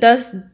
10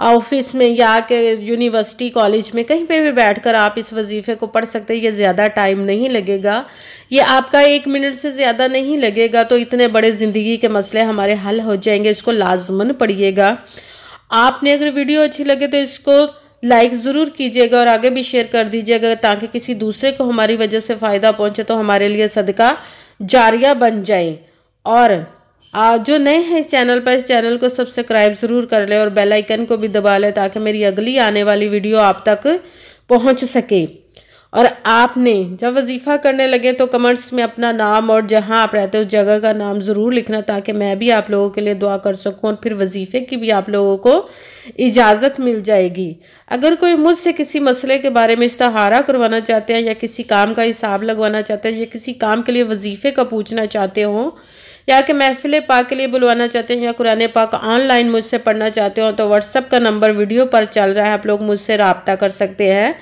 office میں یا کہ یونیورسٹی کالج میں کہیں پہ بھی بیٹھ کر آپ اس وظیفے کو پڑھ سکتے ہیں۔ یہ زیادہ ٹائم نہیں لگے گا، یہ آپ کا 1 منٹ سے زیادہ نہیں لگے گا، تو اتنے بڑے زندگی کے مسئلے ہمارے حل ہو جائیں گے۔ اس کو لازماً پڑھیے گا۔ آپ نے اگر ویڈیو اچھی لگے تو اس کو لائک ضرور کیجیے گا اور آگے بھی شیئر کر دیجیے گا، تاکہ کسی دوسرے کو ہماری وجہ سے فائدہ پہنچے تو ہمارے لیے صدقہ جاریہ بن جائیں۔ اور جو نئے ہیں اس چینل پر، اس چینل کو سبسکرائب ضرور کر لیں اور بیل آئیکن کو بھی دبا لیں، تاکہ میری اگلی آنے والی ویڈیو آپ تک پہنچ سکے۔ اور آپ نے جب وظیفہ کرنے لگے تو کمنٹس میں اپنا نام اور جہاں آپ رہتے ہیں اس جگہ کا نام ضرور لکھنا، تاکہ میں بھی آپ لوگوں کے لیے دعا کر سکوں، اور پھر وظیفے کی بھی آپ لوگوں کو اجازت مل جائے گی۔ اگر کوئی مجھ سے کسی مسئلے کے بارے میں استخارہ کروانا چاہتے ہیں، یا کسی کام کا حساب لگوانا چاہتے ہیں، یا کسی کام کے لیے وظیفے کا پوچھنا چاہتے ہوں، یا کہ محفل پاک کے لیے بلوانا چاہتے ہیں، یا قرآن پاک آن لائن مجھ سے پڑھنا چاہتے ہوں، تو واٹس ایپ کا نمبر ویڈیو پر چل رہا ہے، آپ لوگ مجھ سے رابطہ کر سکتے ہیں۔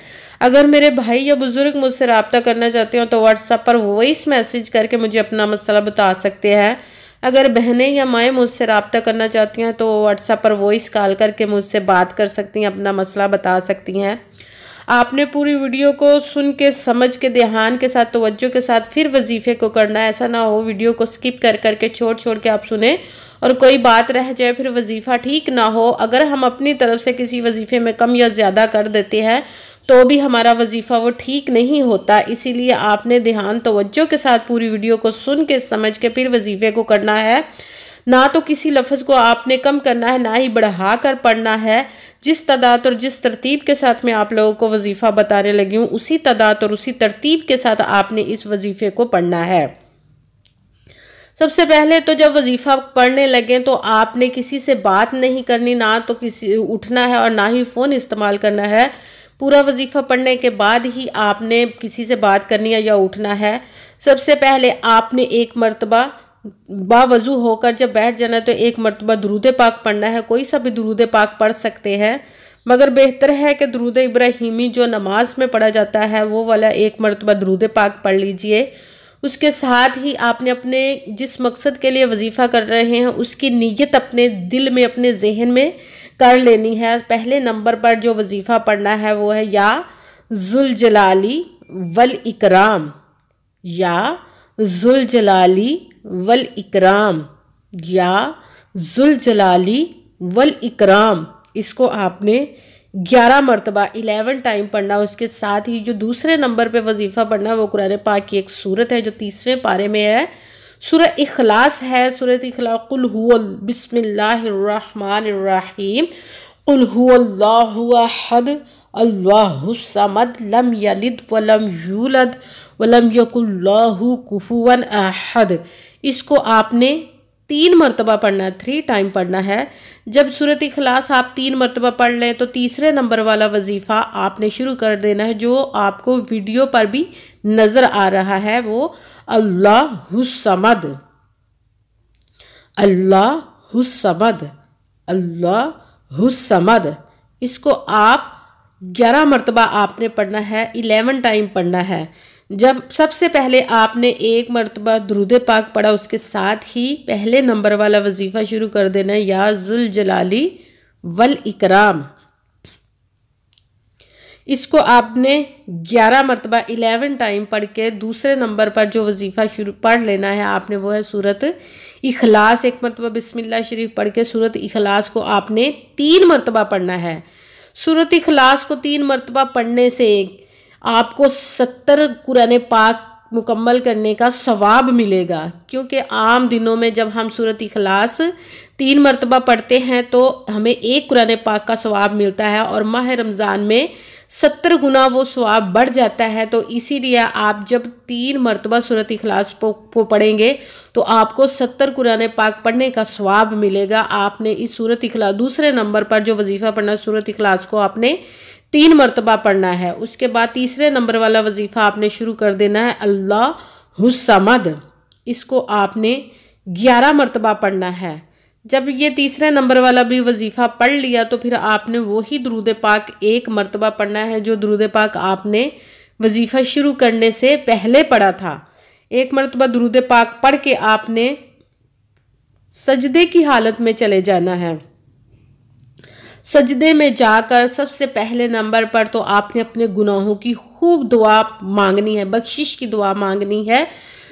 اگر میرے بھائی یا بزرگ مجھ سے رابطہ کرنا چاہتے ہوں تو واٹس ایپ پر وائس میسیج کر کے مجھے اپنا مسئلہ بتا سکتے ہیں۔ اگر بہنیں یا مائیں مجھ سے رابطہ کرنا چاہتی ہیں تو واٹس ایپ پر وائس کال کر کے مجھ سے بات کر سکتی ہیں، اپنا مسئلہ بتا سکتی ہیں۔ آپ نے پوری ویڈیو کو سن کے سمجھ کے دھیان کے ساتھ توجہ کے ساتھ پھر وظیفے کو کرنا ہے۔ ایسا نہ ہو ویڈیو کو سکپ کر کے چھوڑ کے آپ سنیں اور کوئی بات رہ جائے، پھر وظیفہ ٹھیک نہ ہو۔ اگر ہم اپنی طرف سے کسی وظیفے میں کم یا زیادہ کر دیتے ہیں تو بھی ہمارا وظیفہ وہ ٹھیک نہیں ہوتا۔ اسی لیے آپ نے دھیان توجہ کے ساتھ پوری ویڈیو کو سن کے سمجھ کے پھر وظیفے کو کرنا ہے۔ نہ تو کسی لفظ کو آپ نے کم کرنا ہے، نہ ہی بڑھا کر پڑھنا ہے۔ جس تعداد اور جس ترتیب کے ساتھ میں آپ لوگوں کو وظیفہ بتانے لگی ہوں، اسی تعداد اور اسی ترتیب کے ساتھ آپ نے اس وظیفے کو پڑھنا ہے۔ سب سے پہلے تو جب وظیفہ پڑھنے لگیں تو آپ نے کسی سے بات نہیں کرنی، نہ تو کسی اٹھنا ہے اور نہ ہی فون استعمال کرنا ہے۔ پورا وظیفہ پڑھنے کے بعد ہی آپ نے کسی سے بات کرنی ہے یا اٹھنا ہے۔ سب سے پہلے آپ نے 1 مرتبہ باوضو ہو کر جب بیٹھ جانا ہے تو 1 مرتبہ درود پاک پڑھنا ہے۔ کوئی سا بھی درود پاک پڑھ سکتے ہیں، مگر بہتر ہے کہ درود ابراہیمی جو نماز میں پڑھا جاتا ہے وہ والا 1 مرتبہ درود پاک پڑھ لیجئے۔ اس کے ساتھ ہی آپ نے اپنے جس مقصد کے لیے وظیفہ کر رہے ہیں اس کی نیت اپنے دل میں، اپنے ذہن میں کر لینی ہے۔ پہلے نمبر پر جو وظیفہ پڑھنا ہے وہ ہے یا ذوالجلالی والاکرام، یا ذوالجلالی والاکرام، یا ذوالجلالی والاکرام۔ اس کو آپ نے 11 مرتبہ 11 ٹائم پڑھنا۔ اس کے ساتھ ہی جو دوسرے نمبر پہ وظیفہ پڑھنا ہے وہ قرآن پاک کی ایک سورت ہے جو 3ویں پارے میں ہے، سورہ اخلاص ہے۔ سورہ اخلاص، قل هو بسم اللہ الرحمن الرحیم، قل هو اللہ احد اللہ الصمد لم یلد ولم یولد ولم یکن له کفوا احد۔ اس کو آپ نے 3 مرتبہ پڑھنا ہے، 3 ٹائم پڑھنا ہے۔ جب سورۃ اخلاص آپ 3 مرتبہ پڑھ لیں تو تیسرے نمبر والا وظیفہ آپ نے شروع کر دینا ہے، جو آپ کو ویڈیو پر بھی نظر آ رہا ہے، وہ اللہ الصمد، اللہ الصمد، اللہ الصمد۔ اس کو آپ 11 مرتبہ آپ نے پڑھنا ہے، 11 ٹائم پڑھنا ہے۔ جب سب سے پہلے آپ نے 1 مرتبہ درود پاک پڑھا، اس کے ساتھ ہی پہلے نمبر والا وظیفہ شروع کر دینا ہے، یا ذوالجلالی والاکرام۔ اس کو آپ نے 11 مرتبہ 11 ٹائم پڑھ کے دوسرے نمبر پر جو وظیفہ شروع پڑھ لینا ہے آپ نے وہ ہے سورۃ اخلاص۔ 1 مرتبہ بسم اللہ شریف پڑھ کے سورۃ اخلاص کو آپ نے 3 مرتبہ پڑھنا ہے۔ سورۃ اخلاص کو 3 مرتبہ پڑھنے سے آپ کو 70 قرآن پاک مکمل کرنے کا ثواب ملے گا، کیونکہ عام دنوں میں جب ہم سورۃ اخلاص 3 مرتبہ پڑھتے ہیں تو ہمیں 1 قرآن پاک کا ثواب ملتا ہے، اور ماہ رمضان میں 70 گنا وہ ثواب بڑھ جاتا ہے۔ تو اسی لیے آپ جب 3 مرتبہ سورۃ اخلاص کو پڑھیں گے تو آپ کو 70 قرآن پاک پڑھنے کا ثواب ملے گا۔ آپ نے اس سورۃ اخلاص دوسرے نمبر پر جو وظیفہ پڑھنا ہے سورۃ اخلاص کو آپ نے 3 مرتبہ پڑھنا ہے۔ اس کے بعد تیسرے نمبر والا وظیفہ آپ نے شروع کر دینا ہے، اللہ الصمد۔ اس کو آپ نے 11 مرتبہ پڑھنا ہے۔ جب یہ تیسرے نمبر والا بھی وظیفہ پڑھ لیا تو پھر آپ نے وہی درود پاک 1 مرتبہ پڑھنا ہے جو درود پاک آپ نے وظیفہ شروع کرنے سے پہلے پڑھا تھا۔ 1 مرتبہ درود پاک پڑھ کے آپ نے سجدے کی حالت میں چلے جانا ہے۔ سجدے میں جا کر سب سے پہلے نمبر پر تو آپ نے اپنے گناہوں کی خوب دعا مانگنی ہے، بخشش کی دعا مانگنی ہے۔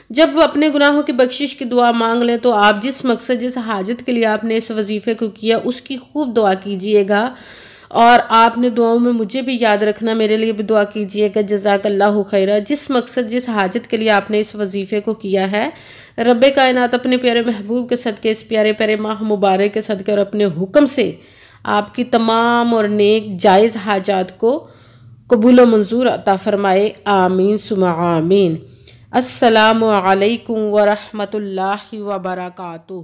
جب اپنے گناہوں کی بخشش کی دعا مانگ لیں تو آپ جس مقصد جس حاجت کے لیے آپ نے اس وظیفے کو کیا اس کی خوب دعا کیجئے گا، اور آپ نے دعاؤں میں مجھے بھی یاد رکھنا، میرے لیے بھی دعا کیجئے گا۔ جزاک اللہ خیرہ۔ جس مقصد جس حاجت کے لیے آپ نے اس وظیفے کو کیا ہے، رب کائنات اپنے پیارے محبوب کے صدقے، اس پیارے پیارے ماہ مبارک کے صدقے اور اپنے حکم سے آپ کی تمام اور نیک جائز حاجات کو قبول و منظور عطا فرمائے، آمین ثم آمین۔ السلام علیکم ورحمۃ اللہ وبرکاتہ۔